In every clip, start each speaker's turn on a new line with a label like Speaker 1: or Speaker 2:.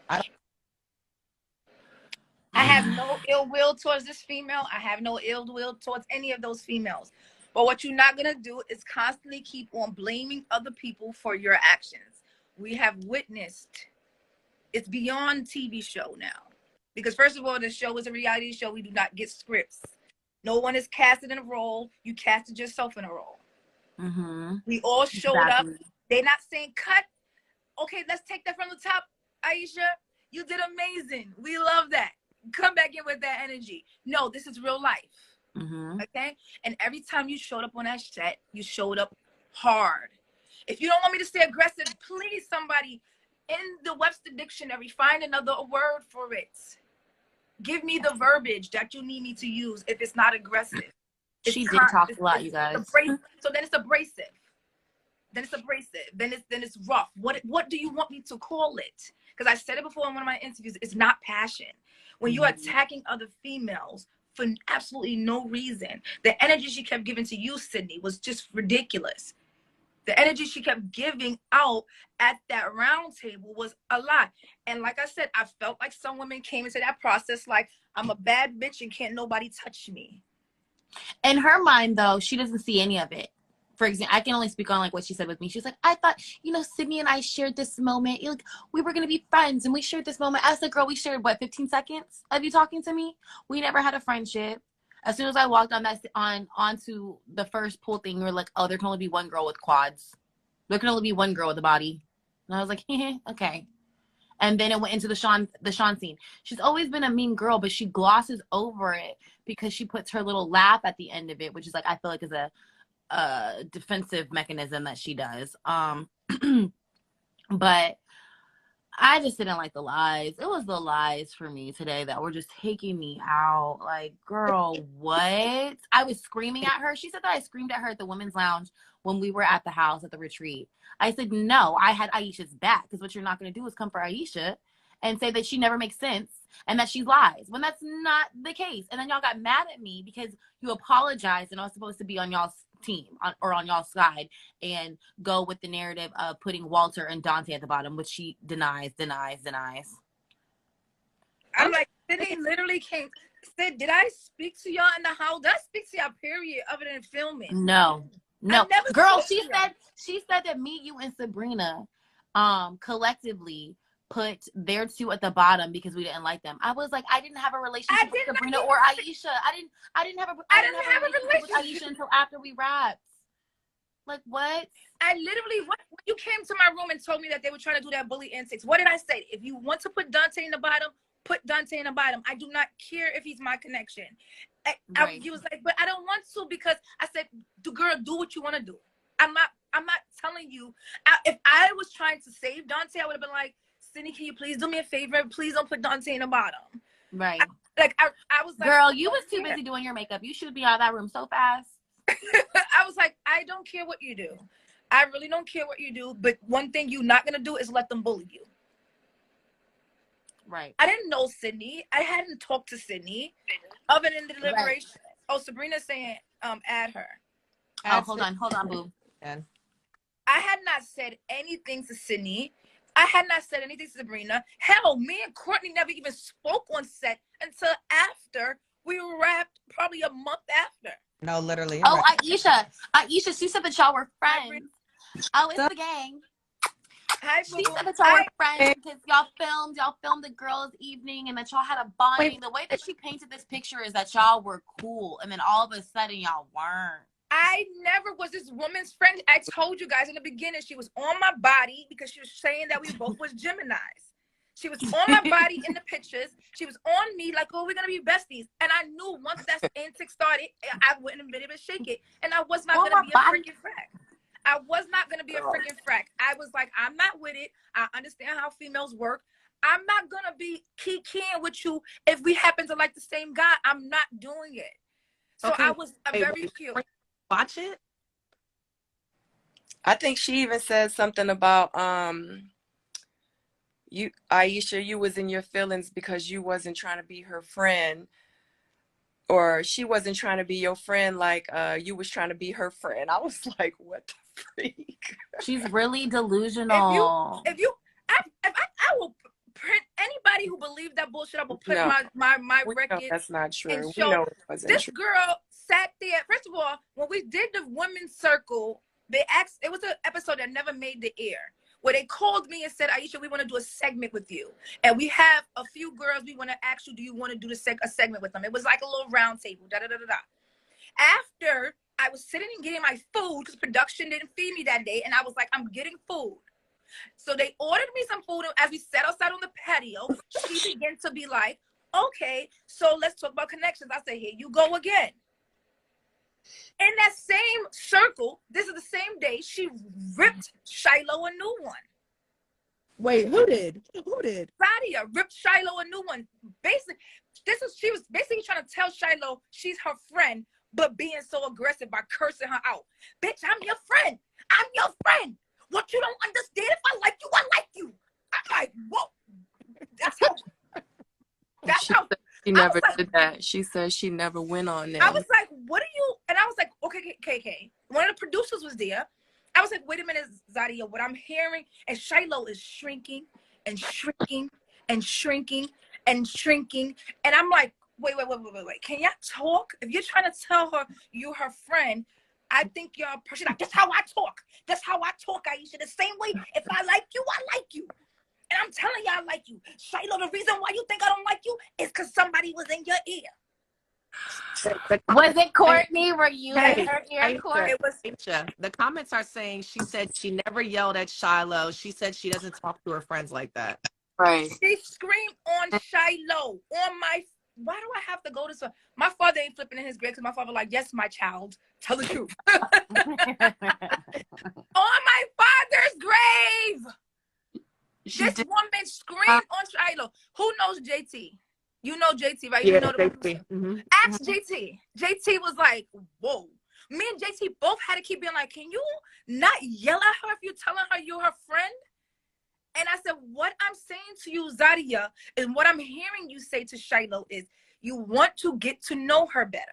Speaker 1: I have no ill will towards this female. I have no ill will towards any of those females. But what you're not going to do is constantly keep on blaming other people for your actions. We have witnessed, it's beyond TV show now. Because first of all, the show is a reality show. We do not get scripts. No one is casted in a role. You casted yourself in a role. We all showed up. They're not saying cut. Okay, let's take that from the top. Aisha, you did amazing. We love that. Come back in with that energy. No, this is real life. Okay? And every time you showed up on that set, you showed up hard. If you don't want me to stay aggressive, please, somebody in the Webster Dictionary, find another word for it. Give me the verbiage that you need me to use if it's not aggressive.
Speaker 2: She did talk a lot, you guys.
Speaker 1: So then it's abrasive. Then it's rough. What do you want me to call it? Because I said it before in one of my interviews. It's not passion. When you're attacking other females for absolutely no reason, the energy she kept giving to you, Sydney, was just ridiculous. The energy she kept giving out at that round table was a lot. And like I said, I felt like some women came into that process like, I'm a bad bitch and can't nobody touch me.
Speaker 2: In her mind, though, she doesn't see any of it. For example, I can only speak on like what she said with me. She was like, I thought, Sydney and I shared this moment. Like, we were going to be friends and we shared this moment. As a girl, we shared, 15 seconds of you talking to me? We never had a friendship. As soon as I walked onto the first pool thing, we were like, oh, there can only be one girl with quads. There can only be one girl with a body. And I was like, okay. And then it went into the Sean scene. She's always been a mean girl, but she glosses over it because she puts her little laugh at the end of it, which is like, I feel like is a defensive mechanism that she does. But I just didn't like the lies. It was the lies for me today that were just taking me out. Like, girl, what? I was screaming at her. She said that I screamed at her at the women's lounge when we were at the house at the retreat. I said, no, I had Aisha's back, because what you're not going to do is come for Aisha and say that she never makes sense and that she lies, when that's not the case. And then y'all got mad at me because you apologized and I was supposed to be on y'all's team or on y'all's side and go with the narrative of putting Walter and Dante at the bottom, which she denies.
Speaker 1: I'm like, Sydney literally came, said, did I speak to y'all in the house? Did I speak to y'all, period, other than filming?
Speaker 2: No. Girl, she said that me, you, and Sabrina collectively put their two at the bottom because we didn't like them. I was like, I didn't have a relationship with Sabrina or Aisha. I didn't have a relationship with Aisha until after we wrapped. Like, what?
Speaker 1: I literally, when you came to my room and told me that they were trying to do that bully antics, what did I say? If you want to put Dante in the bottom, put Dante in the bottom. I do not care if he's my connection. He was like, but I don't want to, because I said, girl, do what you want to do. I'm not telling you. If I was trying to save Dante, I would have been like, Sydney, can you please do me a favor? Please don't put Dante in the bottom.
Speaker 2: Right.
Speaker 1: I was like,
Speaker 2: girl, you was too busy doing your makeup. You should be out of that room so fast.
Speaker 1: I was like, I don't care what you do. I really don't care what you do. But one thing you're not going to do is let them bully you.
Speaker 2: Right.
Speaker 1: I didn't know Sydney. I hadn't talked to Sydney other than the deliberation. Right. Oh, Sabrina's saying, add her.
Speaker 2: Hold on, boo.
Speaker 1: I had not said anything to Sydney. I had not said anything to Sabrina. Hell, me and Courtney never even spoke on set until after we wrapped, probably a month after.
Speaker 3: No, literally.
Speaker 2: Oh, right. Aisha, she said that y'all were friends. Oh, it's the gang.
Speaker 1: Hi,
Speaker 2: she said that y'all were friends because y'all filmed the girls' evening and that y'all had a bonding. The way that she painted this picture is that y'all were cool, and then all of a sudden y'all weren't.
Speaker 1: I never was this woman's friend. I told you guys in the beginning, she was on my body because she was saying that we both was Geminis. She was on my body in the pictures. She was on me like, oh, we're going to be besties. And I knew once that antic started, I wouldn't have been able to shake it. And I was not going to be a freaking frack. I was not going to be a freaking frack. I was like, I'm not with it. I understand how females work. I'm not going to be keying with you if we happen to like the same guy. I'm not doing it. So okay. I was very cute.
Speaker 3: Watch it. I think she even said something about you, Aisha, you was in your feelings because you wasn't trying to be her friend, or she wasn't trying to be your friend like you was trying to be her friend. I was like, what the freak?
Speaker 2: She's really delusional.
Speaker 1: If I will print anybody who believed that bullshit, I will put
Speaker 3: No,
Speaker 1: my
Speaker 3: we know
Speaker 1: record
Speaker 3: that's not
Speaker 1: and
Speaker 3: true. We
Speaker 1: show.
Speaker 3: know it wasn't
Speaker 1: This
Speaker 3: true.
Speaker 1: girl sat there. First of all, when we did the women's circle, they asked. It was an episode that never made the air, where they called me and said, Aisha, we want to do a segment with you, and we have a few girls. We want to ask you, do you want to do a segment with them? It was like a little round table. Da da da da da. After I was sitting and getting my food because production didn't feed me that day, and I was like, I'm getting food. So they ordered me some food, and as we sat outside on the patio, she began to be like, okay, so let's talk about connections. I said, here you go again. In that same circle, this is the same day, she ripped Shiloh a new one.
Speaker 4: Wait, who did? Who did?
Speaker 1: Zadia ripped Shiloh a new one. Basically, she was basically trying to tell Shiloh she's her friend, but being so aggressive by cursing her out. Bitch, I'm your friend. I'm your friend. What you don't understand, if I like you, I like you. I'm like, whoa. That's how
Speaker 3: She never did that. She said she never went on there.
Speaker 1: I was like, what are you? And I was like, okay, KK. One of the producers was there. I was like, wait a minute, Zadia, what I'm hearing, and Shiloh is shrinking and shrinking and shrinking and shrinking. And I'm like, wait. Can y'all talk? If you're trying to tell her you're her friend, I think you're a person. Like, that's how I talk. That's how I talk, Aisha. The same way, if I like you, I like you. And I'm telling you, I like you. Shiloh, the reason why you think I don't like you is because somebody was in your ear.
Speaker 2: Was it Courtney? Were you in her ear,
Speaker 4: Aisha,
Speaker 2: Court?
Speaker 1: It was.
Speaker 4: Aisha, the comments are saying she said she never yelled at Shiloh. She said she doesn't talk to her friends like that.
Speaker 3: Right.
Speaker 1: She screamed on Shiloh, on my. Why do I have to go to so? My father ain't flipping in his grave because my father like, yes, my child, tell the truth. On my father's grave. This woman screamed on Shiloh. Who knows JT? You know JT, right? You know the
Speaker 4: Mm-hmm.
Speaker 1: Ask JT. JT was like, whoa. Me and JT both had to keep being like, can you not yell at her if you're telling her you're her friend? And I said, what I'm saying to you, Zadia, and what I'm hearing you say to Shiloh is you want to get to know her better.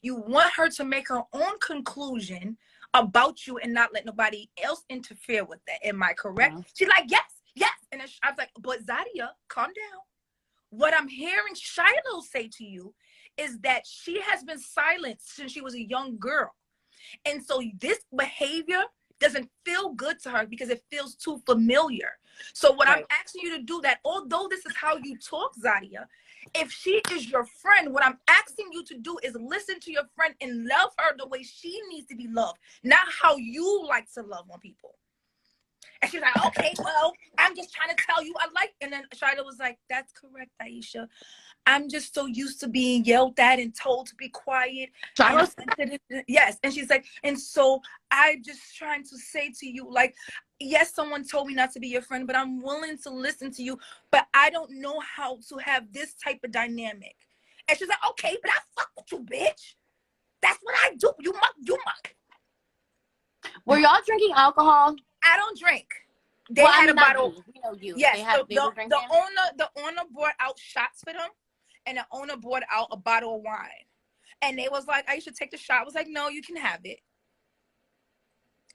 Speaker 1: You want her to make her own conclusion about you and not let nobody else interfere with that. Am I correct?
Speaker 2: Mm-hmm.
Speaker 1: She's like, yes. And I was like, but Zadia, calm down. What I'm hearing Shiloh say to you is that she has been silent since she was a young girl. And so this behavior doesn't feel good to her because it feels too familiar. So what I'm asking you to do, that although this is how you talk, Zadia, if she is your friend, what I'm asking you to do is listen to your friend and love her the way she needs to be loved, not how you like to love on people. And she's like, okay, well, I'm just trying to tell you I like. And then Shiloh was like, that's correct, Aisha. I'm just so used to being yelled at and told to be quiet. Yes. And she's like, and so I'm just trying to say to you, like, yes, someone told me not to be your friend, but I'm willing to listen to you. But I don't know how to have this type of dynamic. And she's like, okay, but I fuck with you, bitch. That's what I do. You muck.
Speaker 2: Were y'all drinking alcohol?
Speaker 1: I don't drink. They had a bottle.
Speaker 2: You know you.
Speaker 1: Yes,
Speaker 2: They were drinking?
Speaker 1: the owner brought out shots for them, and the owner brought out a bottle of wine. And they was like, I should take the shot. I was like, no, you can have it.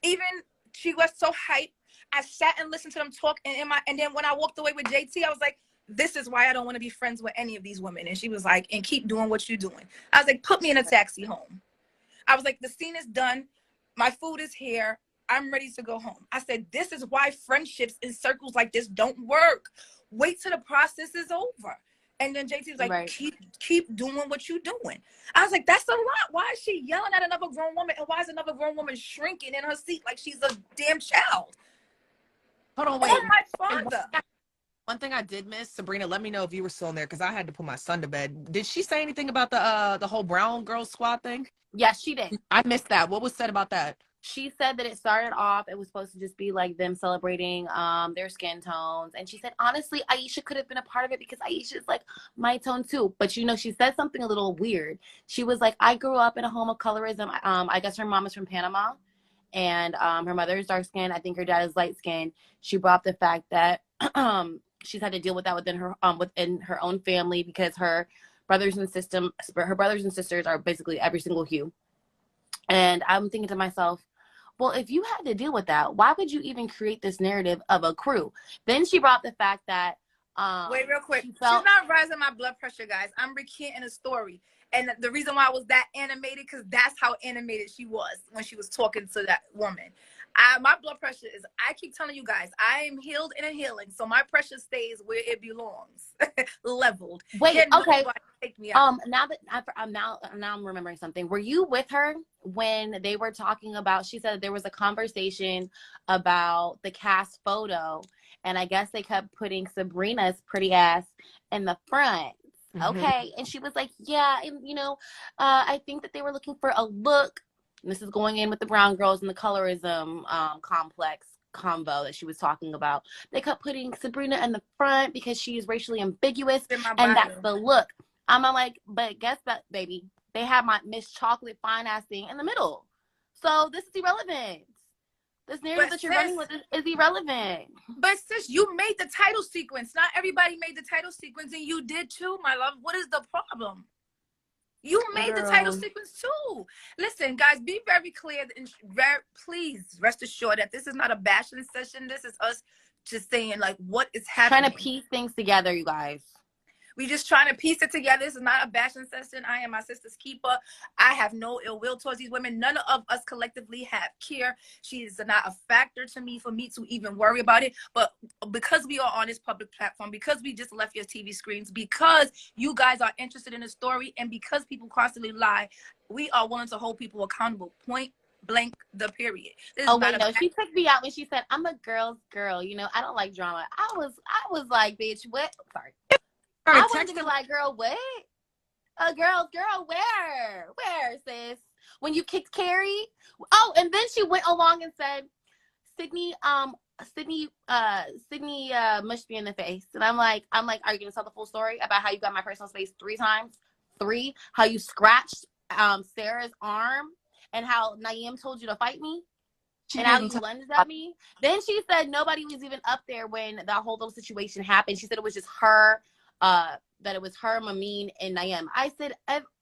Speaker 1: Even she was so hyped. I sat and listened to them talk, and then when I walked away with JT, I was like, this is why I don't want to be friends with any of these women. And she was like, and keep doing what you're doing. I was like, put me in a taxi home. I was like, the scene is done. My food is here. I'm ready to go home. I said, this is why friendships in circles like this don't work. Wait till the process is over. And then JT was like, keep doing what you're doing. I was like, that's a lot. Why is she yelling at another grown woman? And why is another grown woman shrinking in her seat like she's a damn child?
Speaker 4: Hold on, wait.
Speaker 1: Oh, my father.
Speaker 4: One thing I did miss, Sabrina, let me know if you were still in there because I had to put my son to bed. Did she say anything about the whole brown girl squad thing?
Speaker 2: Yes, she did.
Speaker 4: I missed that. What was said about that?
Speaker 2: She said that it started off, it was supposed to just be like them celebrating their skin tones. And she said, honestly, Aisha could have been a part of it because Aisha is like my tone too. But, you know, she said something a little weird. She was like, I grew up in a home of colorism. I guess her mom is from Panama and her mother is dark skinned. I think her dad is light skinned. She brought up the fact that she's had to deal with that within her own family because her brothers and sisters are basically every single hue. And I'm thinking to myself, well, if you had to deal with that, why would you even create this narrative of a crew? Then she brought the fact that
Speaker 1: Wait, real quick.
Speaker 2: She
Speaker 1: She's
Speaker 2: felt
Speaker 1: not rising my blood pressure, guys. I'm recanting a story. And the reason why I was that animated, because that's how animated she was when she was talking to that woman. My blood pressure is, I keep telling you guys, I am healed and healing. So my pressure stays where it belongs, leveled.
Speaker 2: wait,
Speaker 1: Can't
Speaker 2: okay.
Speaker 1: nobody take me out.
Speaker 2: Now that now I'm remembering something. Were you with her when they were talking about? She said there was a conversation about the cast photo, and I guess they kept putting Sabrina's pretty ass in the front. Okay, and she was like, yeah, and I think that they were looking for a look. And this is going in with the brown girls and the colorism complex combo that she was talking about. They kept putting Sabrina in the front because she is racially ambiguous,
Speaker 1: In my
Speaker 2: and
Speaker 1: bio.
Speaker 2: that's the look. I'm like, but guess that, baby. They have my Miss Chocolate fine ass thing in the middle. So this is irrelevant. This narrative that you're running with is irrelevant.
Speaker 1: But sis, you made the title sequence. Not everybody made the title sequence, and you did too, my love. What is the problem? You made the title sequence too. Listen, guys, be very clear and please rest assured that this is not a bashing session. This is us just saying like what is happening.
Speaker 2: Trying to piece things together, you guys. We
Speaker 1: just trying to piece it together. This is not a bashing session. I am my sister's keeper. I have no ill will towards these women. None of us collectively have care. She is not a factor to me for me to even worry about it. But because we are on this public platform, because we just left your TV screens, because you guys are interested in the story, and because people constantly lie, we are willing to hold people accountable. Point blank, the period.
Speaker 2: Oh wait, no, she took me out when she said, "I'm a girl's girl. I don't like drama." I was like, "Bitch, what?" Sorry. I wanted to be like, girl, what? A girl, where? Where, sis? When you kicked Carrie? Oh, and then she went along and said, Sydney mushed me in the face. And I'm like, are you gonna tell the full story about how you got my personal space 3 times? 3, how you scratched Sarah's arm, and how Naeem told you to fight me? And how you lunged at me? Then she said nobody was even up there when that whole little situation happened. She said it was just her. That it was her, Mameen, and Naeem. I said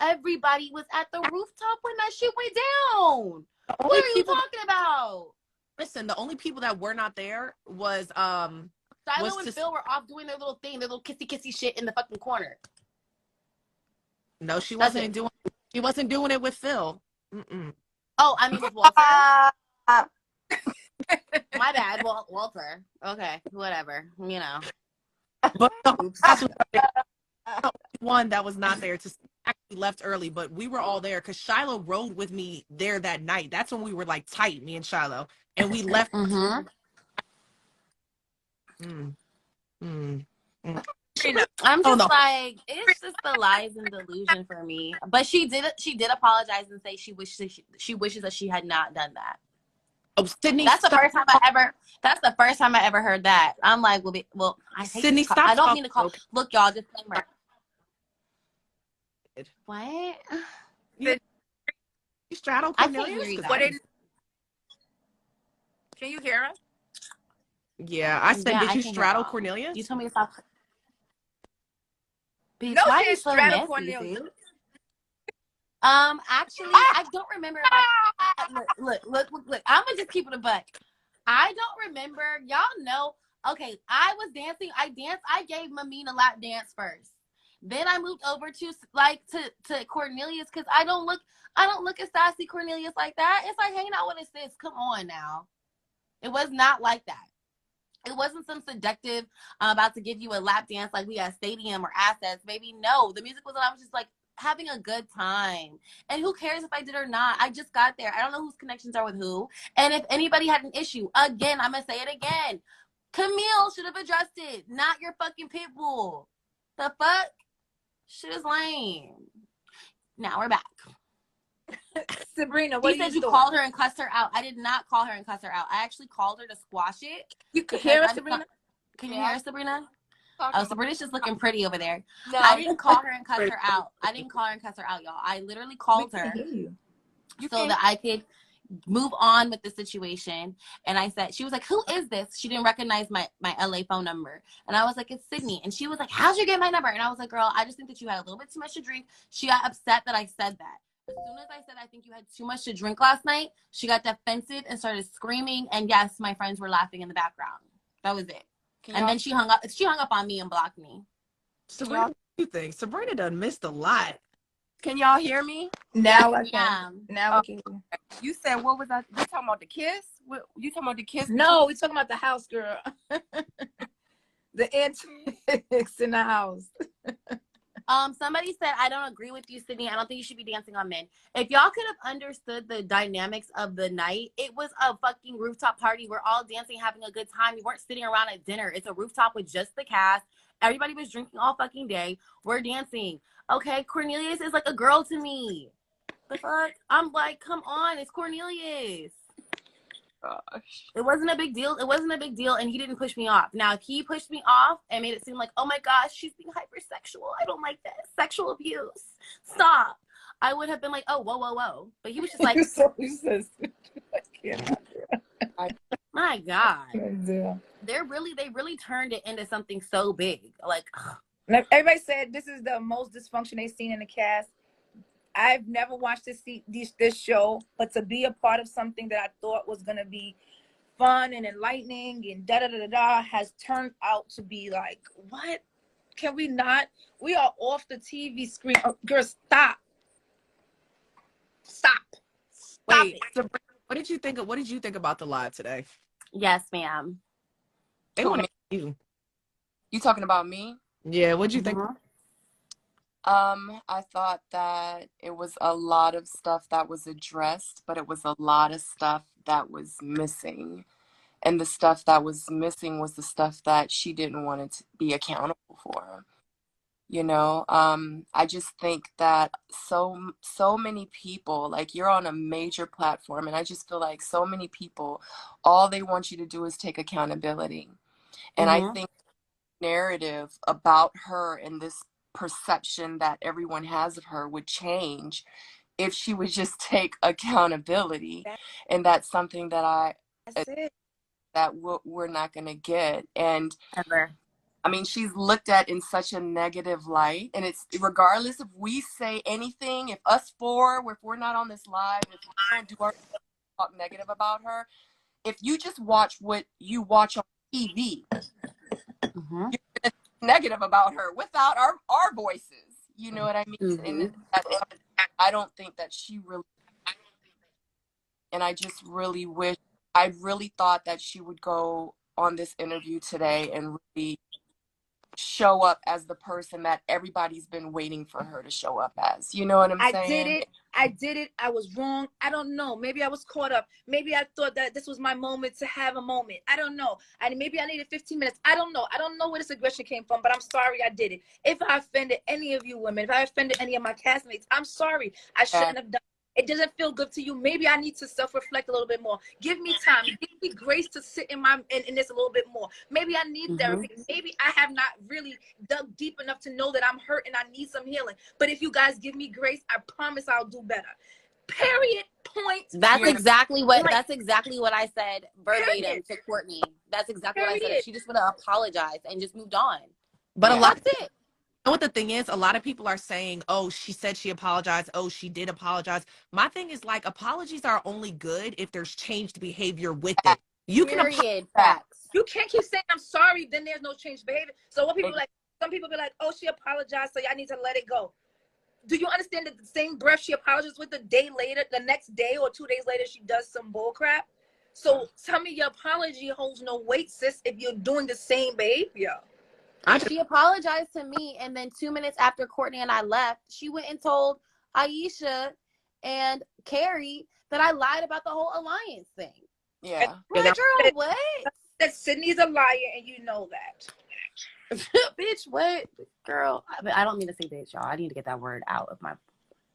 Speaker 2: everybody was at the rooftop when that shit went down. What are you talking about?
Speaker 4: Listen, the only people that were not there was
Speaker 2: Shiloh and Phil were off doing their little thing, their little kissy shit in the fucking corner.
Speaker 4: No, she wasn't doing. She wasn't doing it with Phil.
Speaker 2: Oh, I mean with Walter. My bad, Walter. Okay, whatever.
Speaker 4: But one that was not there to actually left early, but we were all there because Shiloh rode with me there that night. That's when we were like tight, me and Shiloh, and we left.
Speaker 2: I'm just like, it's just the lies and delusion for me. But she did apologize and say she wishes that she had not done that.
Speaker 4: Oh, Sydney!
Speaker 2: That's the first time I ever heard that. I'm like, well, I hate
Speaker 4: Sydney, stop.
Speaker 2: I don't mean to call. Look, y'all, disclaimer. What?
Speaker 4: You straddle Cornelius?
Speaker 2: I can't hear you.
Speaker 1: Can you hear us?
Speaker 4: Yeah, I said, did you straddle Cornelius?
Speaker 2: You told me to stop. Bitch,
Speaker 1: no,
Speaker 2: why
Speaker 1: she
Speaker 2: are you so
Speaker 1: straddle
Speaker 2: messy,
Speaker 1: Cornelius.
Speaker 2: dude? Actually, I don't remember. Look. I'm gonna just keep it a buck. I don't remember. Y'all know. Okay, I was dancing. I danced. I gave Mameen a lap dance first. Then I moved over to Cornelius because I don't look at sassy Cornelius like that. It's like hanging out with his sis. Come on now. It was not like that. It wasn't some seductive. I'm about to give you a lap dance like we at Stadium or Assets. Baby, no. The music was on. I was just like having a good time. And who cares if I did or not? I just got there. I don't know whose connections are with who. And if anybody had an issue, again, I'm going to say it again. Camille should have addressed it, not your fucking pit bull. The fuck? Shit is lame. Now we're back.
Speaker 1: Sabrina, what
Speaker 2: you said you called her and cussed her out. I did not call her and cuss her out. I actually called her to squash it.
Speaker 1: You can hear us, Sabrina?
Speaker 2: Can you hear us, Sabrina? Oh, Sabrina's just looking pretty over there. No, I didn't call her and cuss her out. Y'all. I literally called her so that I could move on with the situation. And I said, she was like, who is this? She didn't recognize my LA phone number. And I was like, it's Sydney. And she was like, how'd you get my number? And I was like, girl, I just think that you had a little bit too much to drink. She got upset that I said that. As soon as I said, I think you had too much to drink last night, she got defensive and started screaming. And yes, my friends were laughing in the background. That was it. And then she hung up. She hung up on me and blocked me.
Speaker 4: Sabrina, what do you think? Sabrina done missed a lot.
Speaker 3: Can y'all hear me?
Speaker 1: Now I can.
Speaker 2: Yeah.
Speaker 1: Now we can.
Speaker 3: You said, what was that? You talking about the kiss? You talking about the kiss?
Speaker 1: No, we're talking about the house, girl. The antics in the house.
Speaker 2: Somebody said, I don't agree with you, Sydney. I don't think you should be dancing on men. If y'all could have understood the dynamics of the night, it was a fucking rooftop party. We're all dancing, having a good time. We weren't sitting around at dinner. It's a rooftop with just the cast. Everybody was drinking all fucking day. We're dancing. Okay, Cornelius is like a girl to me. The fuck? I'm like, come on, it's Cornelius.
Speaker 3: Gosh.
Speaker 2: It wasn't a big deal. It wasn't a big deal, and he didn't push me off. Now, if he pushed me off and made it seem like, oh my gosh, she's being hypersexual. I don't like that. Sexual abuse. Stop. I would have been like, oh, whoa, whoa, whoa. But he was just like, my God. They really turned it into something so big. Like,
Speaker 1: everybody said this is the most dysfunction they've seen in the cast. I've never watched this show, but to be a part of something that I thought was going to be fun and enlightening and da-da-da-da-da has turned out to be like, what? Can we not? We are off the TV screen. Oh, girl, stop.
Speaker 4: Wait, Sabrina, what did you think about the live today?
Speaker 2: yes, ma'am.
Speaker 4: They want to you.
Speaker 3: You talking about me?
Speaker 4: Yeah, what'd you think?
Speaker 3: I thought that it was a lot of stuff that was addressed, but it was a lot of stuff that was missing. And the stuff that was missing was the stuff that she didn't want to be accountable for. You know, I just think that so many people, like, you're on a major platform, and I just feel like so many people, all they want you to do is take accountability. And I think narrative about her and this perception that everyone has of her would change if she would just take accountability. And that's something that we're not going to get. And
Speaker 2: Ever.
Speaker 3: I mean, she's looked at in such a negative light, and it's regardless if we say anything, if we're not on this live, if we don't do our talk negative about her, if you just watch what you watch on TV, you're negative about her without our voices. You know what I mean? And I don't think that she really, and I just really wish, I really thought that she would go on this interview today and really show up as the person that everybody's been waiting for her to show up as. You know what I'm saying?
Speaker 1: I did it. I was wrong. I don't know. Maybe I was caught up. Maybe I thought that this was my moment to have a moment. I don't know. And maybe I needed 15 minutes. I don't know. I don't know where this aggression came from, but I'm sorry I did it. If I offended any of you women, if I offended any of my castmates, I'm sorry. I shouldn't have done it. It doesn't feel good to you. Maybe I need to self-reflect a little bit more. Give me time. Give me grace to sit in this a little bit more. Maybe I need therapy. Maybe I have not really dug deep enough to know that I'm hurt and I need some healing. But if you guys give me grace, I promise I'll do better. Period. Point.
Speaker 2: That's exactly what I said verbatim to Courtney. That's exactly what I said. If she just would have apologized and just moved on.
Speaker 4: But a lot
Speaker 2: that's it.
Speaker 4: You know what the thing is? A lot of people are saying, oh, she said she apologized. Oh, she did apologize. My thing is, like, apologies are only good if there's changed behavior with it. You can
Speaker 2: facts.
Speaker 1: You can't keep saying I'm sorry, then there's no changed behavior. So what people like, some people be like, oh, she apologized, so I need to let it go. Do you understand that the same breath she apologizes with, the day later, the next day or 2 days later, she does some bull crap? So tell me your apology holds no weight, sis, if you're doing the same behavior.
Speaker 2: She apologized to me, and then 2 minutes after Courtney and I left, she went and told Aisha and Carrie that I lied about the whole alliance thing.
Speaker 3: Yeah.
Speaker 2: Like, girl, what?
Speaker 1: That Sydney's a liar, and you know that.
Speaker 2: Bitch, what? Girl, I don't mean to say bitch, y'all. I need to get that word out of my...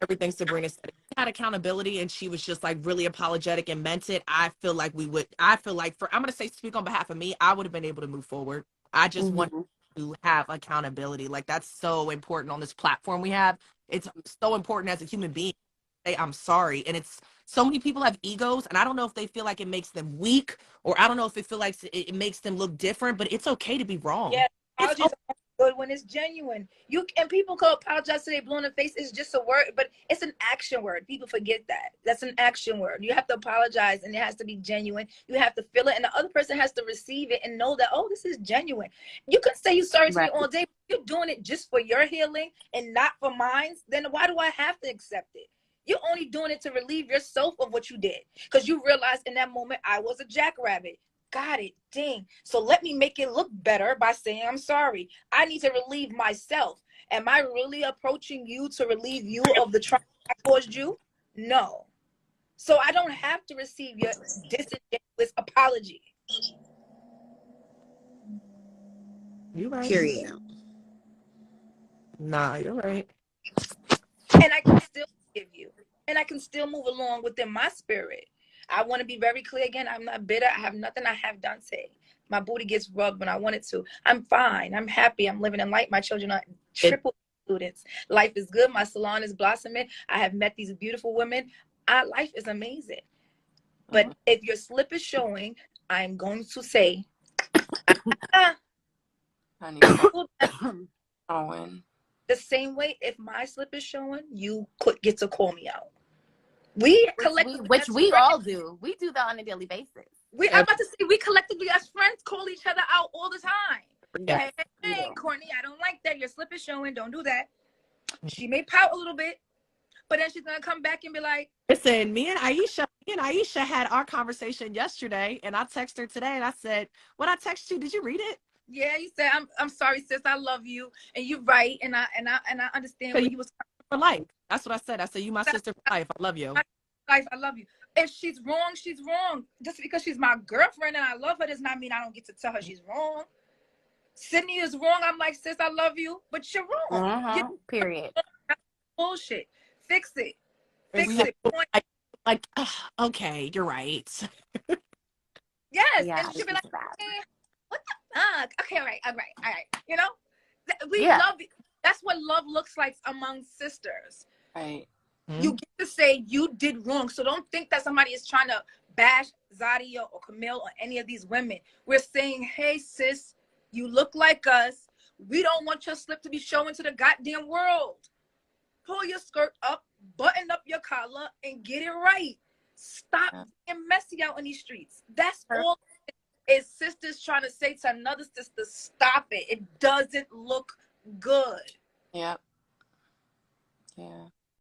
Speaker 4: Everything Sabrina said. If she had accountability and she was just like really apologetic and meant it, I feel like I'm going to speak on behalf of me, I would have been able to move forward. I just want to have accountability. Like, that's so important on this platform we have. It's so important as a human being to say I'm sorry. And it's so many people have egos, and I don't know if they feel like it makes them weak, or I don't know if it feels like it makes them look different, but it's okay to be wrong.
Speaker 1: Yeah, apologies good when it's genuine. You and people can apologize to their blue in the face. It's just a word, but it's an action word. People forget that. That's an action word. You have to apologize, and it has to be genuine. You have to feel it, and the other person has to receive it and know that, oh, this is genuine. You can say you're sorry to me all day, but you're doing it just for your healing and not for mine. Then why do I have to accept it? You're only doing it to relieve yourself of what you did, because you realized in that moment I was a jackrabbit. Got it. Dang. So let me make it look better by saying I'm sorry. I need to relieve myself. Am I really approaching you to relieve you of the trauma I caused you? No. So I don't have to receive your disingenuous apology.
Speaker 4: You right.
Speaker 2: Period.
Speaker 4: Nah, you're right.
Speaker 1: And I can still forgive you. And I can still move along within my spirit. I want to be very clear again. I'm not bitter. I have nothing I have done today. My booty gets rubbed when I want it to. I'm fine. I'm happy. I'm living in light. My children are triple students. Life is good. My salon is blossoming. I have met these beautiful women. Life is amazing. But if your slip is showing, I'm going to say,
Speaker 3: Honey,
Speaker 1: the same way, if my slip is showing, you get to call me out. We collectively,
Speaker 2: which we all do. We do that on a daily basis.
Speaker 1: I'm about to say, we collectively as friends call each other out all the time.
Speaker 2: Yes,
Speaker 1: Hey, Courtney, I don't like that. Your slip is showing. Don't do that. She may pout a little bit, but then she's gonna come back and be like,
Speaker 4: listen, me and Aisha had our conversation yesterday, and I texted her today, and I said, when I text you, did you read it?
Speaker 1: yeah, you said, I'm sorry, sis, I love you, and you're right, and I understand where you was
Speaker 4: for life. That's what I said. I said, you my sister for life. I love you.
Speaker 1: Life, I love you. If she's wrong, she's wrong. Just because she's my girlfriend and I love her does not mean I don't get to tell her she's wrong. Sydney is wrong. I'm like, sis, I love you, but you're wrong.
Speaker 2: Period.
Speaker 1: Bullshit. Fix it. Fix it.
Speaker 4: Like, okay, you're right.
Speaker 1: Yes.
Speaker 2: Yeah,
Speaker 1: and she'll be like, what the fuck? Okay, all right. You know? We love it. That's what love looks like among sisters.
Speaker 3: Right.
Speaker 1: You get to say you did wrong. So don't think that somebody is trying to bash Zadia or Camille or any of these women. We're saying, hey, sis, you look like us. We don't want your slip to be showing to the goddamn world. Pull your skirt up, button up your collar, and get it right. Stop being messy out in these streets. That's all is sisters trying to say to another sister, stop it. It doesn't look good.
Speaker 3: Yep. Yeah.